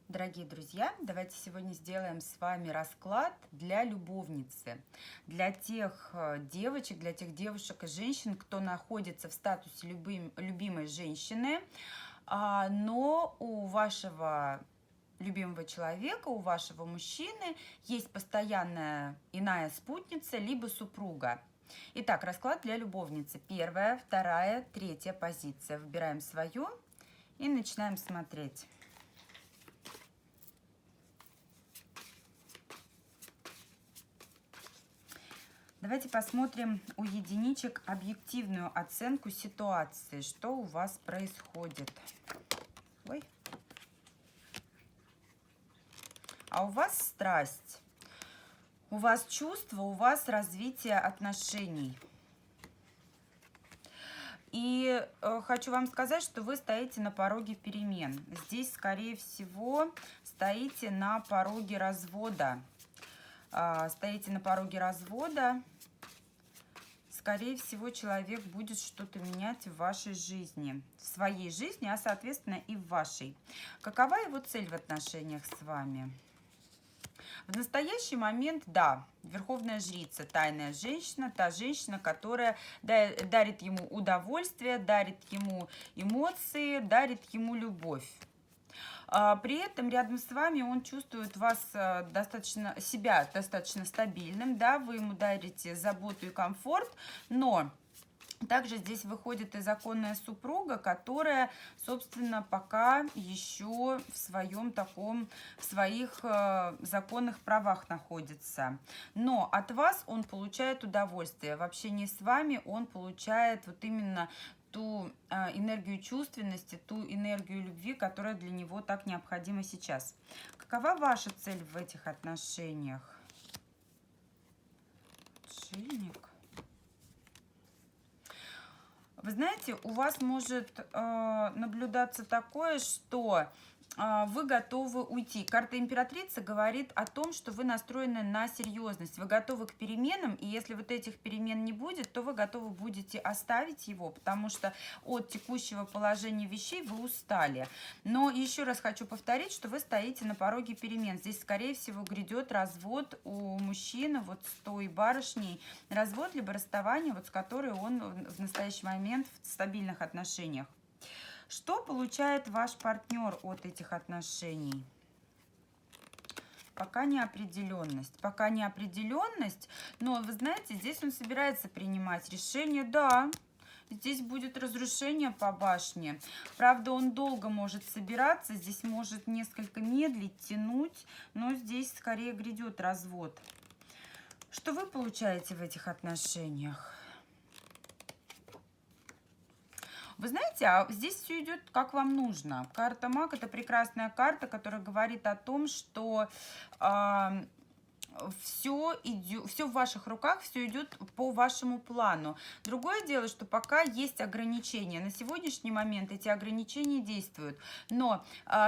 Дорогие друзья, давайте сегодня сделаем с вами расклад для любовницы, для тех девочек, для тех девушек и женщин, кто находится в статусе любимой женщины, но у вашего любимого человека, у вашего мужчины есть постоянная иная спутница, либо супруга. Итак, расклад для любовницы. Первая, вторая, третья позиция. Выбираем свою и начинаем смотреть. Давайте посмотрим у единичек объективную оценку ситуации, что у вас происходит. Ой. А у вас страсть, у вас чувство, у вас развитие отношений. И хочу вам сказать, что вы стоите на пороге перемен. Здесь, скорее всего, стоите на пороге развода. Стоите на пороге развода. Скорее всего, человек будет что-то менять в вашей жизни, в своей жизни, а соответственно и в вашей. Какова его цель в отношениях с вами? В настоящий момент, да, верховная жрица, тайная женщина, та женщина, которая дарит ему удовольствие, дарит ему эмоции, дарит ему любовь. При этом рядом с вами он чувствует себя достаточно стабильным, да, вы ему дарите заботу и комфорт, но также здесь выходит и законная супруга, которая, собственно, пока еще в своих законных правах находится. Но от вас он получает удовольствие. В общении с вами он получает вот именно ту энергию чувственности, ту энергию любви, которая для него так необходима сейчас. Какова ваша цель в этих отношениях? Отшельник. Вы знаете, у вас может наблюдаться такое, что вы готовы уйти. Карта императрицы говорит о том, что вы настроены на серьезность, вы готовы к переменам, и если вот этих перемен не будет, то вы готовы будете оставить его, потому что от текущего положения вещей вы устали. Но еще раз хочу повторить, что вы стоите на пороге перемен. Здесь, скорее всего, грядет развод у мужчины вот с той барышней, развод либо расставание, вот с которой он в настоящий момент в стабильных отношениях. Что получает ваш партнер от этих отношений? Пока неопределенность. Пока неопределенность, но вы знаете, здесь он собирается принимать решение. Да, здесь будет разрушение по башне. Правда, он долго может собираться, здесь может несколько медлить, тянуть, но здесь скорее грядет развод. Что вы получаете в этих отношениях? Вы знаете, а здесь все идет как вам нужно. Карта Маг — это прекрасная карта, которая говорит о том, что все в ваших руках, все идет по вашему плану. Другое дело, что пока есть ограничения. На сегодняшний момент эти ограничения действуют. Но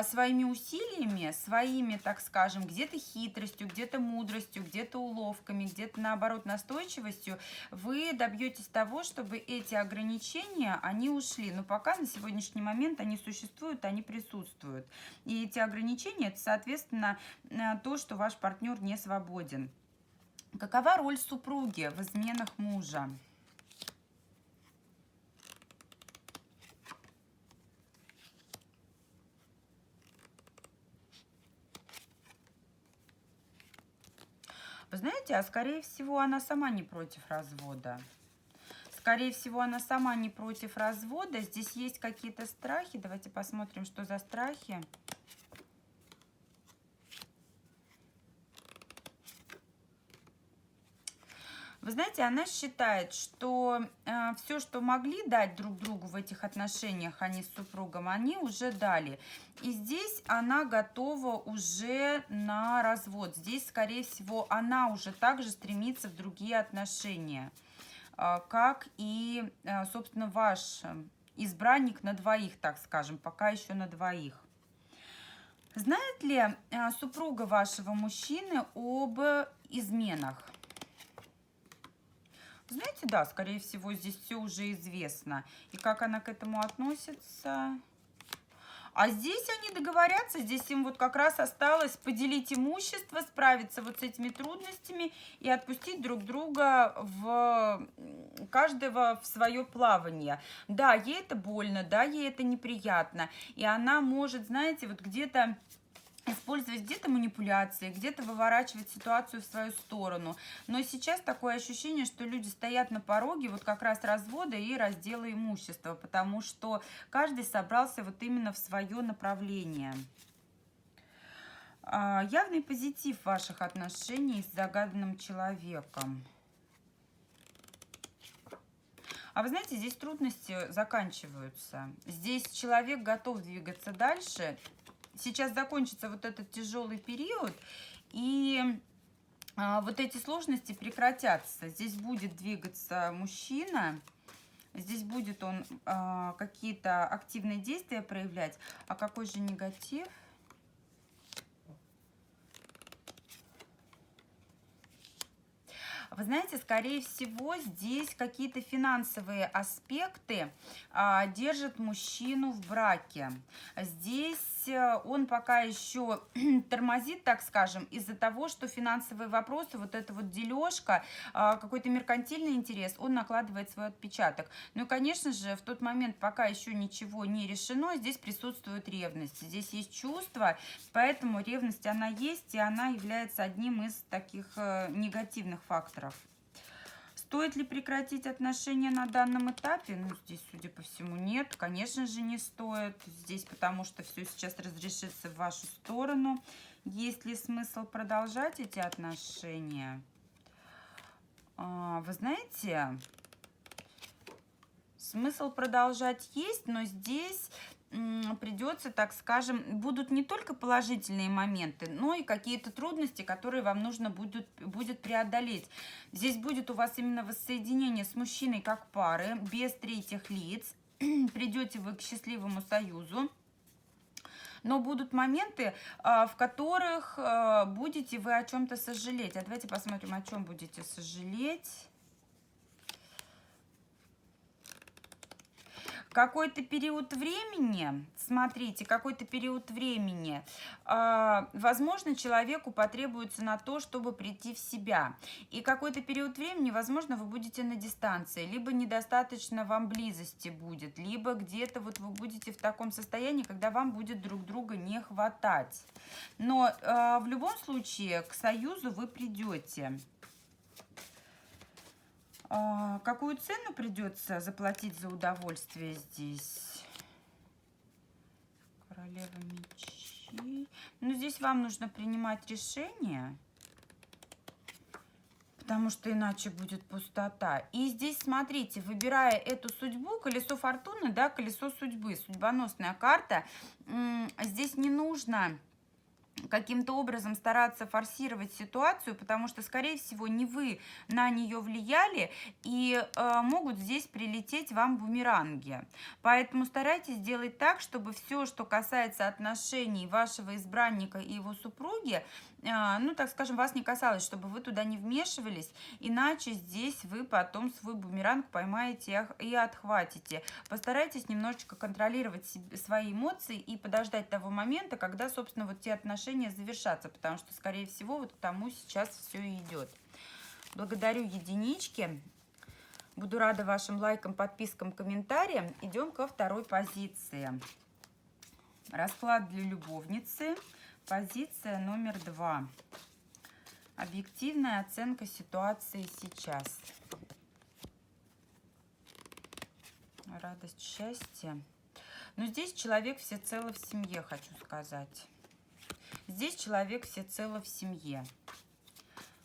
своими усилиями, своими, так скажем, где-то хитростью, где-то мудростью, где-то уловками, где-то, наоборот, настойчивостью, вы добьетесь того, чтобы эти ограничения, они ушли. Но пока на сегодняшний момент они существуют, они присутствуют. И эти ограничения, это, соответственно, то, что ваш партнер не свободен. Какова роль супруги в изменах мужа? Вы знаете, а скорее всего она сама не против развода. Скорее всего она сама не против развода. Здесь есть какие-то страхи. Давайте посмотрим, что за страхи. Вы знаете, она считает, что все, что могли дать друг другу в этих отношениях, они с супругом, они уже дали. И здесь она готова уже на развод. Здесь, скорее всего, она уже также стремится в другие отношения, как и, собственно, ваш избранник на двоих, так скажем, пока еще на двоих. Знает ли супруга вашего мужчины об изменах? Знаете, да, скорее всего, здесь все уже известно. И как она к этому относится? А здесь они договорятся, здесь им вот как раз осталось поделить имущество, справиться вот с этими трудностями и отпустить друг друга каждого в свое плавание. Да, ей это больно, да, ей это неприятно, и она может, знаете, вот где-то использовать где-то манипуляции, где-то выворачивать ситуацию в свою сторону. Но сейчас такое ощущение, что люди стоят на пороге вот как раз развода и раздела имущества, потому что каждый собрался вот именно в свое направление. Явный позитив ваших отношений с загаданным человеком. А вы знаете, здесь трудности заканчиваются. Здесь человек готов двигаться дальше. Сейчас закончится вот этот тяжелый период, и вот эти сложности прекратятся. Здесь будет двигаться мужчина, здесь будет он какие-то активные действия проявлять. А какой же негатив? Вы знаете, скорее всего, здесь какие-то финансовые аспекты держат мужчину в браке. Здесь он пока еще тормозит, так скажем, из-за того, что финансовые вопросы, вот эта вот дележка, какой-то меркантильный интерес, он накладывает свой отпечаток. Ну и, конечно же, в тот момент, пока еще ничего не решено, здесь присутствует ревность. Здесь есть чувства, поэтому ревность, она есть, и она является одним из таких негативных факторов. Стоит ли прекратить отношения на данном этапе? Ну, здесь, судя по всему, нет. Конечно же, не стоит. Здесь потому что все сейчас разрешится в вашу сторону. Есть ли смысл продолжать эти отношения? Вы знаете, смысл продолжать есть, но здесь придется, так скажем, будут не только положительные моменты, но и какие-то трудности, которые вам нужно будет преодолеть. Здесь будет у вас именно воссоединение с мужчиной как пары, без третьих лиц. Придете вы к счастливому союзу. Но будут моменты, в которых будете вы о чем-то сожалеть. А давайте посмотрим, о чем будете сожалеть. Какой-то период времени, смотрите, какой-то период времени, возможно, человеку потребуется на то, чтобы прийти в себя. И какой-то период времени, возможно, вы будете на дистанции, либо недостаточно вам близости будет, либо где-то вот вы будете в таком состоянии, когда вам будет друг друга не хватать. Но в любом случае к союзу вы придете. Какую цену придется заплатить за удовольствие здесь? Королева мечей. Ну, здесь вам нужно принимать решение, потому что иначе будет пустота. И здесь, смотрите, выбирая эту судьбу, колесо фортуны, да, колесо судьбы, судьбоносная карта, здесь не нужно каким-то образом стараться форсировать ситуацию, потому что, скорее всего, не вы на нее влияли, и могут здесь прилететь вам бумеранги. Поэтому старайтесь делать так, чтобы все, что касается отношений вашего избранника и его супруги, ну, так скажем, вас не касалось, чтобы вы туда не вмешивались, иначе здесь вы потом свой бумеранг поймаете и отхватите. Постарайтесь немножечко контролировать свои эмоции и подождать того момента, когда, собственно, вот те отношения завершатся, потому что, скорее всего, вот к тому сейчас все и идет. Благодарю единички. Буду рада вашим лайкам, подпискам, комментариям. Идем ко второй позиции. Расклад для любовницы. Позиция номер 2. Объективная оценка ситуации сейчас. Радость, счастье. Но здесь человек всецело в семье, хочу сказать. Здесь человек всецело в семье.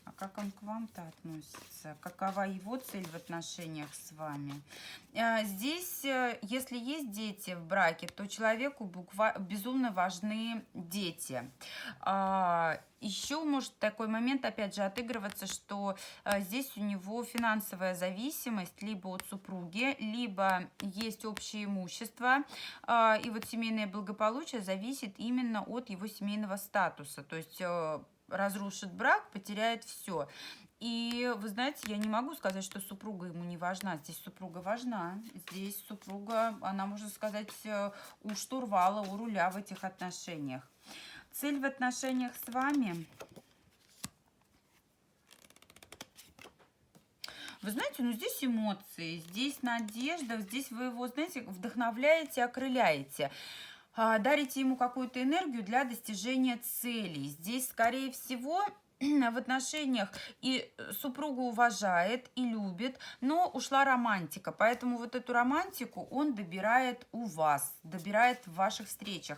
А как он к вам-то относится? Какова его цель в отношениях с вами? Здесь, если есть дети в браке, то человеку безумно важны дети. Еще может такой момент, опять же, отыгрываться, что здесь у него финансовая зависимость либо от супруги, либо есть общее имущество. И вот семейное благополучие зависит именно от его семейного статуса. То есть разрушит брак, потеряет все. И вы знаете, я не могу сказать, что супруга ему не важна. Здесь супруга важна. Здесь супруга, она, можно сказать, у штурвала, у руля в этих отношениях. Цель в отношениях с вами. Вы знаете, ну здесь эмоции, здесь надежда, здесь вы его, знаете, вдохновляете, окрыляете. Дарите ему какую-то энергию для достижения целей. Здесь, скорее всего, в отношениях и супругу уважает, и любит, но ушла романтика. Поэтому вот эту романтику он добирает у вас, добирает в ваших встречах.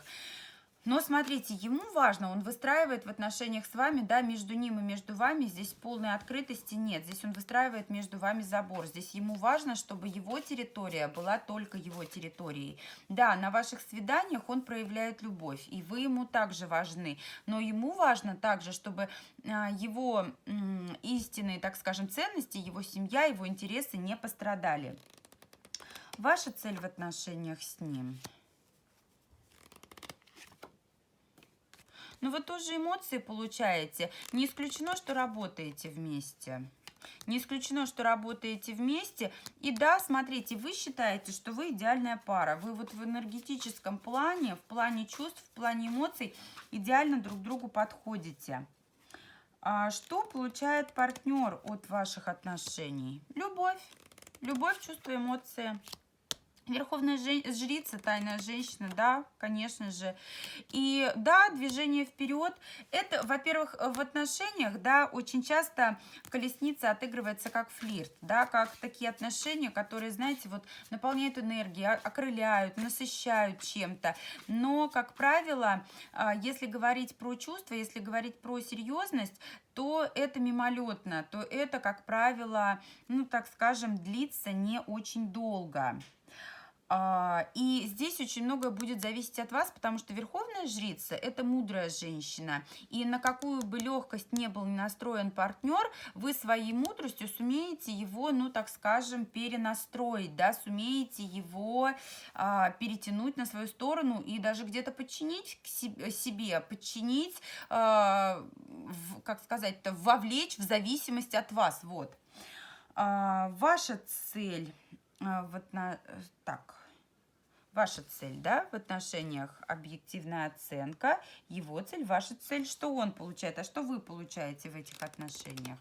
Но смотрите, ему важно, он выстраивает в отношениях с вами, да, между ним и между вами здесь полной открытости нет. Здесь он выстраивает между вами забор. Здесь ему важно, чтобы его территория была только его территорией. Да, на ваших свиданиях он проявляет любовь, и вы ему также важны. Но ему важно также, чтобы его истинные, так скажем, ценности, его семья, его интересы не пострадали. Ваша цель в отношениях с ним – ну, вы тоже эмоции получаете. Не исключено, что работаете вместе. Не исключено, что работаете вместе. И да, смотрите, вы считаете, что вы идеальная пара. Вы вот в энергетическом плане, в плане чувств, в плане эмоций идеально друг другу подходите. А что получает партнер от ваших отношений? Любовь. Любовь, чувства, эмоции. Верховная жрица, тайная женщина, да, конечно же. И да, движение вперед. Это, во-первых, в отношениях, да, очень часто колесница отыгрывается как флирт, да, как такие отношения, которые, знаете, вот наполняют энергией, окрыляют, насыщают чем-то. Но, как правило, если говорить про чувства, если говорить про серьезность, то это мимолетно, то это, как правило, ну, так скажем, длится не очень долго. И здесь очень многое будет зависеть от вас, потому что верховная жрица – это мудрая женщина. И на какую бы легкость не был настроен партнер, вы своей мудростью сумеете его, ну так скажем, перенастроить, да, сумеете его перетянуть на свою сторону и даже где-то подчинить к себе, подчинить, как сказать-то, вовлечь в зависимость от вас. Вот. Ваша цель Ваша цель, да, в отношениях объективная оценка, его цель, ваша цель, что он получает, а что вы получаете в этих отношениях?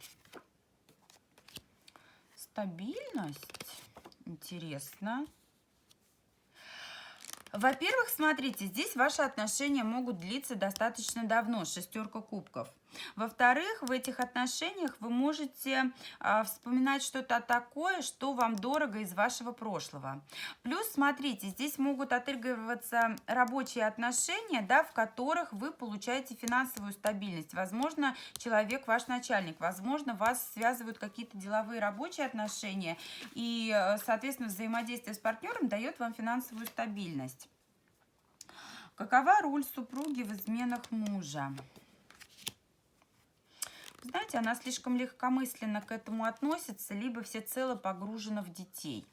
Стабильность, интересно. Во-первых, смотрите, здесь ваши отношения могут длиться достаточно давно, шестерка кубков. Во-вторых, в этих отношениях вы можете вспоминать что-то такое, что вам дорого из вашего прошлого. Плюс, смотрите, здесь могут отыгрываться рабочие отношения, да, в которых вы получаете финансовую стабильность. Возможно, человек ваш начальник, возможно, вас связывают какие-то деловые рабочие отношения, и, соответственно, взаимодействие с партнером дает вам финансовую стабильность. Какова роль супруги в изменах мужа? Знаете, она слишком легкомысленно к этому относится, либо всецело погружена в детей.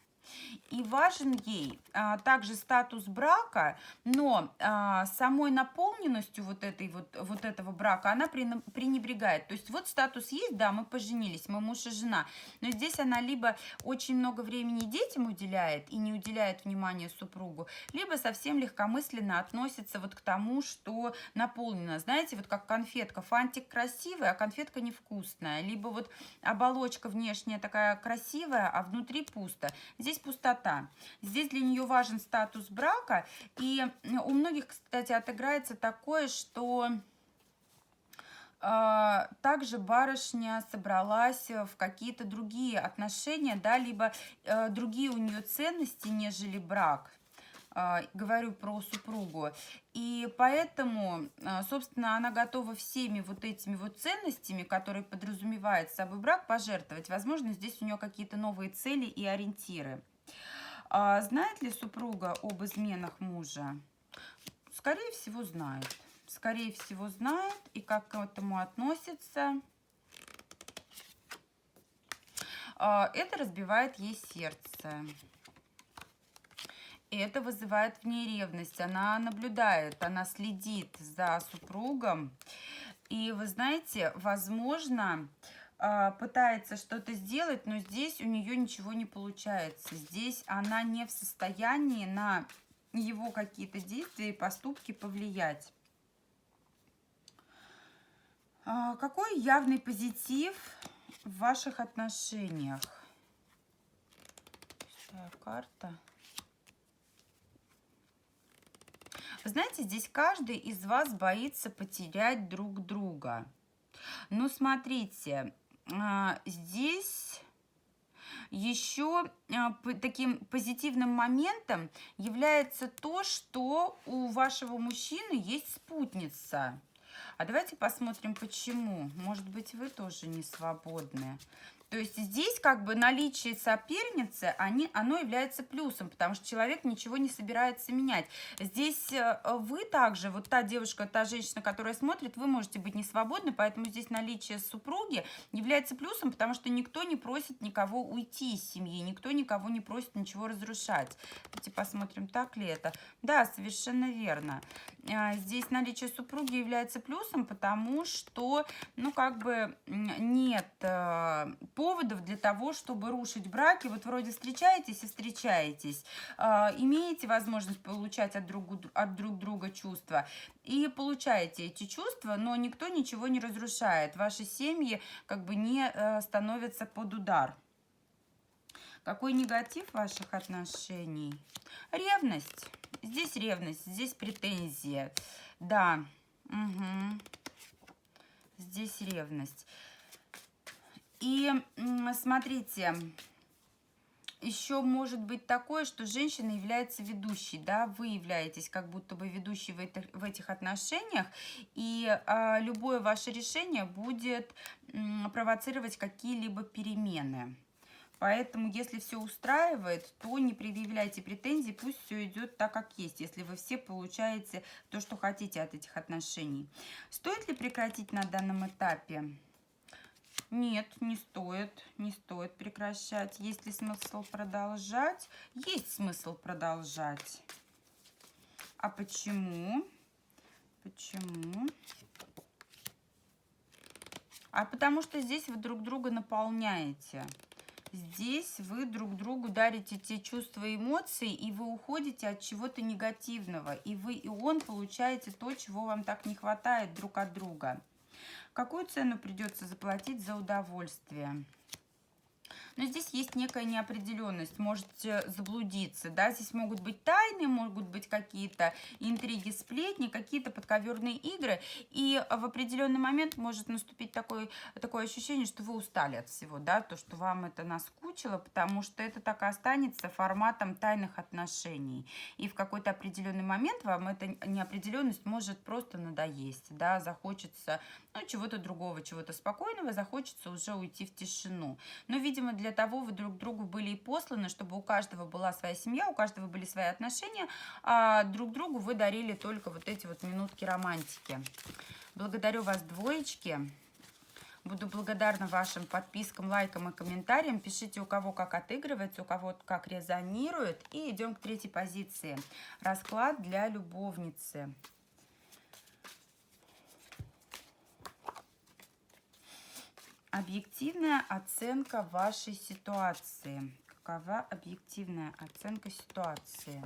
И важен ей также статус брака, но самой наполненностью вот этого брака она пренебрегает. То есть вот статус есть, да, мы поженились, мы муж и жена, но здесь она либо очень много времени детям уделяет и не уделяет внимания супругу, либо совсем легкомысленно относится вот к тому, что наполнено. Знаете, вот как конфетка, фантик красивый, а конфетка невкусная, либо вот оболочка внешняя такая красивая, а внутри пусто. Здесь пустота. Здесь для нее важен статус брака. И у многих, кстати, отыграется такое, что также барышня собралась в какие-то другие отношения, да, либо другие у нее ценности, нежели брак. Говорю про супругу. И поэтому, собственно, она готова всеми вот этими вот ценностями, которые подразумевает собой брак, пожертвовать. Возможно, здесь у нее какие-то новые цели и ориентиры. Знает ли супруга об изменах мужа? Скорее всего, знает. Скорее всего, знает. И как к этому относится? Это разбивает ей сердце. И это вызывает в ней ревность. Она наблюдает, она следит за супругом. И вы знаете, возможно, пытается что-то сделать, но здесь у нее ничего не получается. Здесь она не в состоянии на его какие-то действия и поступки повлиять. Какой явный позитив в ваших отношениях? Шестая карта. Вы знаете, здесь каждый из вас боится потерять друг друга. Но смотрите, здесь еще таким позитивным моментом является то, что у вашего мужчины есть спутница. А давайте посмотрим, почему. Может быть, вы тоже не свободны. То есть здесь как бы наличие соперницы, оно является плюсом, потому что человек ничего не собирается менять. Здесь вы также, вот та девушка, та женщина, которая смотрит, вы можете быть не свободны, поэтому здесь наличие супруги является плюсом, потому что никто не просит никого уйти из семьи, никто никого не просит ничего разрушать. Давайте посмотрим, так ли это. Да, совершенно верно. Здесь наличие супруги является плюсом, потому что, ну, как бы нет поводов для того, чтобы рушить браки. Вот вроде встречаетесь и встречаетесь, имеете возможность получать от друг друга чувства и получаете эти чувства, но никто ничего не разрушает. Ваши семьи как бы не становятся под удар. Какой негатив ваших отношений? Ревность. Здесь ревность, здесь претензия. Да, угу. Здесь ревность. И смотрите, еще может быть такое, что женщина является ведущей, да, вы являетесь как будто бы ведущей в этих отношениях, и любое ваше решение будет провоцировать какие-либо перемены. Поэтому, если все устраивает, то не предъявляйте претензий, пусть все идет так, как есть, если вы все получаете то, что хотите от этих отношений. Стоит ли прекратить на данном этапе? Нет, не стоит прекращать. Есть ли смысл продолжать? Есть смысл продолжать. А почему? Почему? А потому что здесь вы друг друга наполняете. Здесь вы друг другу дарите те чувства и эмоции, и вы уходите от чего-то негативного. И вы, и он получаете то, чего вам так не хватает друг от друга. Какую цену придется заплатить за удовольствие? Но здесь есть некая неопределенность, можете заблудиться, да, здесь могут быть тайны, могут быть какие-то интриги, сплетни, какие-то подковерные игры, и в определенный момент может наступить такое ощущение, что вы устали от всего, да, то, что вам это наскучило, потому что это так и останется форматом тайных отношений, и в какой-то определенный момент вам эта неопределенность может просто надоесть, да, захочется, ну, чего-то другого, чего-то спокойного, захочется уже уйти в тишину. Но, видимо, для того вы друг другу были и посланы, чтобы у каждого была своя семья, у каждого были свои отношения, а друг другу вы дарили только вот эти вот минутки романтики. Благодарю вас, двоечки. Буду благодарна вашим подпискам, лайкам и комментариям. Пишите, у кого как отыгрывается, у кого как резонирует. И идем к третьей позиции. Расклад для любовницы. Объективная оценка вашей ситуации. Какова объективная оценка ситуации?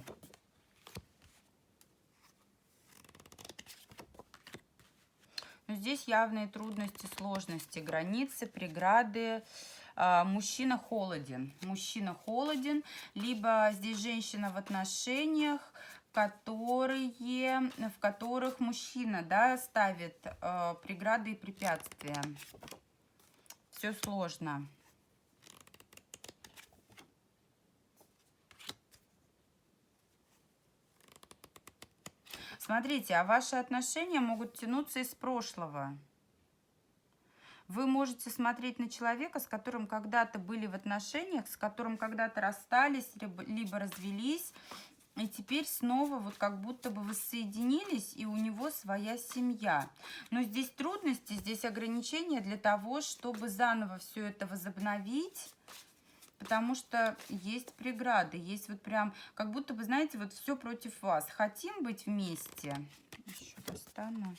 Но здесь явные трудности, сложности, границы, преграды. Мужчина холоден. Мужчина холоден, либо здесь женщина в отношениях, в которых мужчина, да, ставит преграды и препятствия. Все сложно. Смотрите, а ваши отношения могут тянуться из прошлого. Вы можете смотреть на человека, с которым когда-то были в отношениях, с которым когда-то расстались, либо развелись, и теперь снова вот как будто бы воссоединились, и у него своя семья. Но здесь трудности, здесь ограничения для того, чтобы заново все это возобновить, потому что есть преграды, есть вот прям, как будто бы, знаете, вот все против вас. Хотим быть вместе. Еще достану.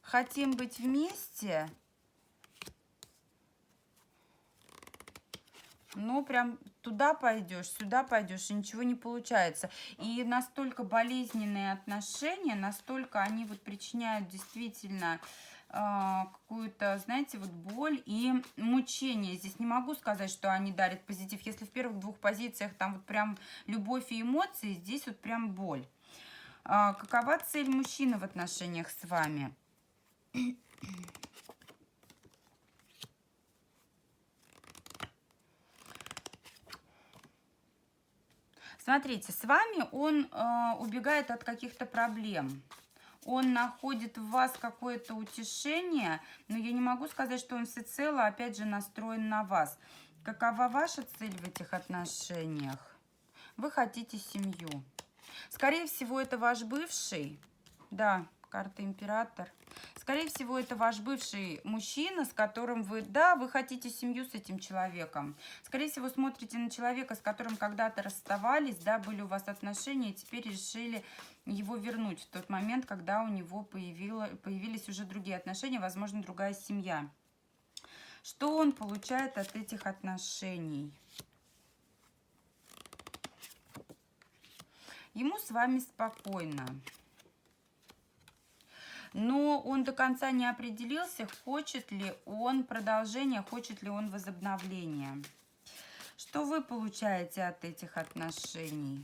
Хотим быть вместе, Ну, прям туда пойдешь, сюда пойдешь, и ничего не получается. И настолько болезненные отношения, настолько они вот причиняют действительно какую-то, знаете, вот боль и мучение. Здесь не могу сказать, что они дарят позитив. Если в первых двух позициях там вот прям любовь и эмоции, здесь вот прям боль. Какова цель мужчины в отношениях с вами? Смотрите, с вами он убегает от каких-то проблем. Он находит в вас какое-то утешение, но я не могу сказать, что он всецело, опять же, настроен на вас. Какова ваша цель в этих отношениях? Вы хотите семью. Скорее всего, это ваш бывший. Да, карта император. Скорее всего, это ваш бывший мужчина, с которым вы, да, вы хотите семью с этим человеком. Скорее всего, смотрите на человека, с которым когда-то расставались, да, были у вас отношения, и теперь решили его вернуть в тот момент, когда у него появились уже другие отношения, возможно, другая семья. Что он получает от этих отношений? Ему с вами спокойно. Но он до конца не определился, хочет ли он продолжения, хочет ли он возобновления. Что вы получаете от этих отношений?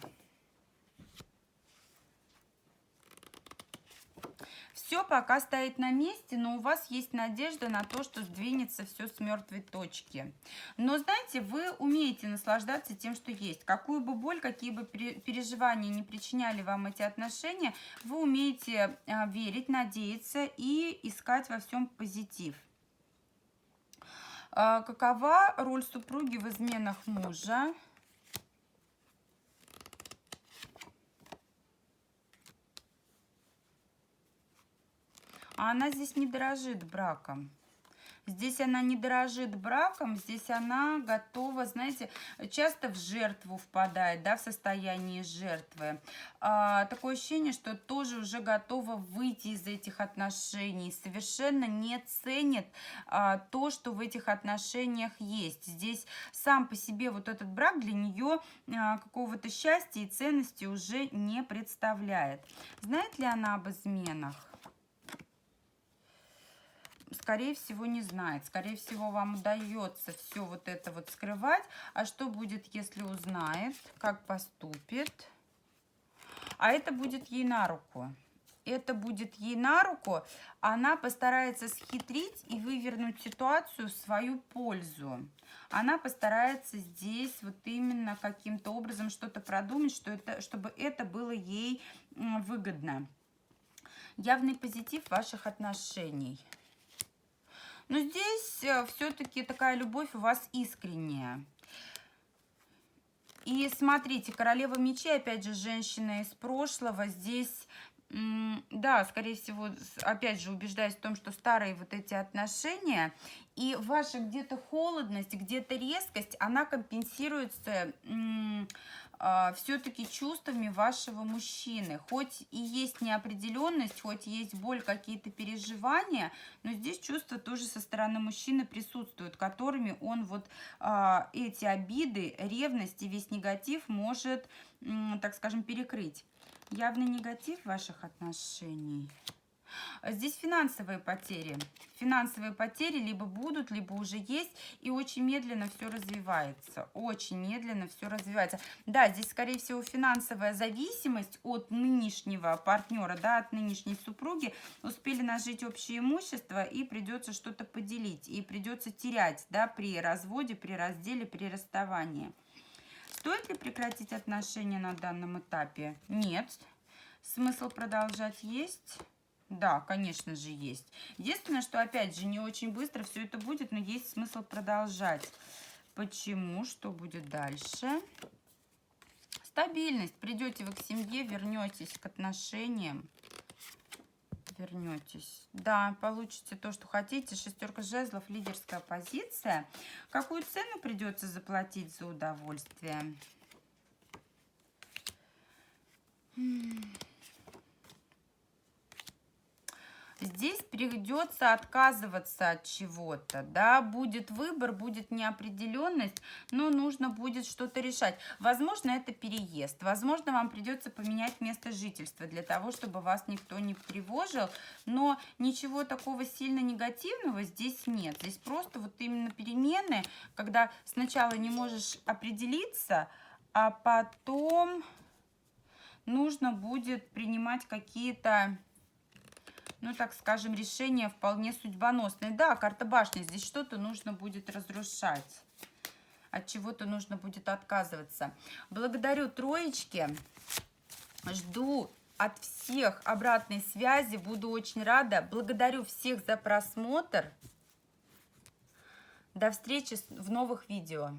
Все пока стоит на месте, но у вас есть надежда на то, что сдвинется все с мертвой точки. Но знаете, вы умеете наслаждаться тем, что есть. Какую бы боль, какие бы переживания не причиняли вам эти отношения, вы умеете верить, надеяться и искать во всем позитив. Какова роль супруги в изменах мужа? А она здесь не дорожит браком. Здесь она не дорожит браком, здесь она готова, знаете, часто в жертву впадает, да, в состояние жертвы. Такое ощущение, что тоже уже готова выйти из этих отношений, совершенно не ценит то, что в этих отношениях есть. Здесь сам по себе вот этот брак для нее какого-то счастья и ценности уже не представляет. Знает ли она об изменах? Скорее всего, не знает. Скорее всего, вам удается все вот это вот скрывать. А что будет, если узнает? Как поступит? А это будет ей на руку. Это будет ей на руку. Она постарается схитрить и вывернуть ситуацию в свою пользу. Она постарается здесь вот именно каким-то образом что-то продумать, чтобы это было ей выгодно. Явный позитив ваших отношений. Но здесь все-таки такая любовь у вас искренняя. И смотрите, королева мечей, опять же, женщина из прошлого, здесь, да, скорее всего, опять же, убеждаюсь в том, что старые вот эти отношения, и ваша где-то холодность, где-то резкость, она компенсируется все-таки чувствами вашего мужчины. Хоть и есть неопределенность, хоть есть боль, какие-то переживания, но здесь чувства тоже со стороны мужчины присутствуют, которыми он вот эти обиды, ревность и весь негатив может, так скажем, перекрыть. Явный негатив ваших отношений. Здесь финансовые потери. Финансовые потери либо будут, либо уже есть. И очень медленно все развивается. Очень медленно все развивается. Да, здесь, скорее всего, финансовая зависимость от нынешнего партнера, да, от нынешней супруги. Успели нажить общее имущество, и придется что-то поделить. И придется терять, да, при разводе, при разделе, при расставании. Стоит ли прекратить отношения на данном этапе? Нет. Смысл продолжать есть? Да, конечно же, есть. Единственное, что, опять же, не очень быстро все это будет, но есть смысл продолжать. Почему? Что будет дальше? Стабильность. Придете вы к семье, вернетесь к отношениям. Вернетесь. Да, получите то, что хотите. Шестерка жезлов, лидерская позиция. Какую цену придется заплатить за удовольствие? Здесь придется отказываться от чего-то, да, будет выбор, будет неопределенность, но нужно будет что-то решать. Возможно, это переезд, возможно, вам придется поменять место жительства для того, чтобы вас никто не тревожил, но ничего такого сильно негативного здесь нет. Здесь просто вот именно перемены, когда сначала не можешь определиться, а потом нужно будет принимать какие-то, ну, так скажем, решения вполне судьбоносные. Да, карта башни, здесь что-то нужно будет разрушать, от чего-то нужно будет отказываться. Благодарю троечки, жду от всех обратной связи, буду очень рада. Благодарю всех за просмотр. До встречи в новых видео.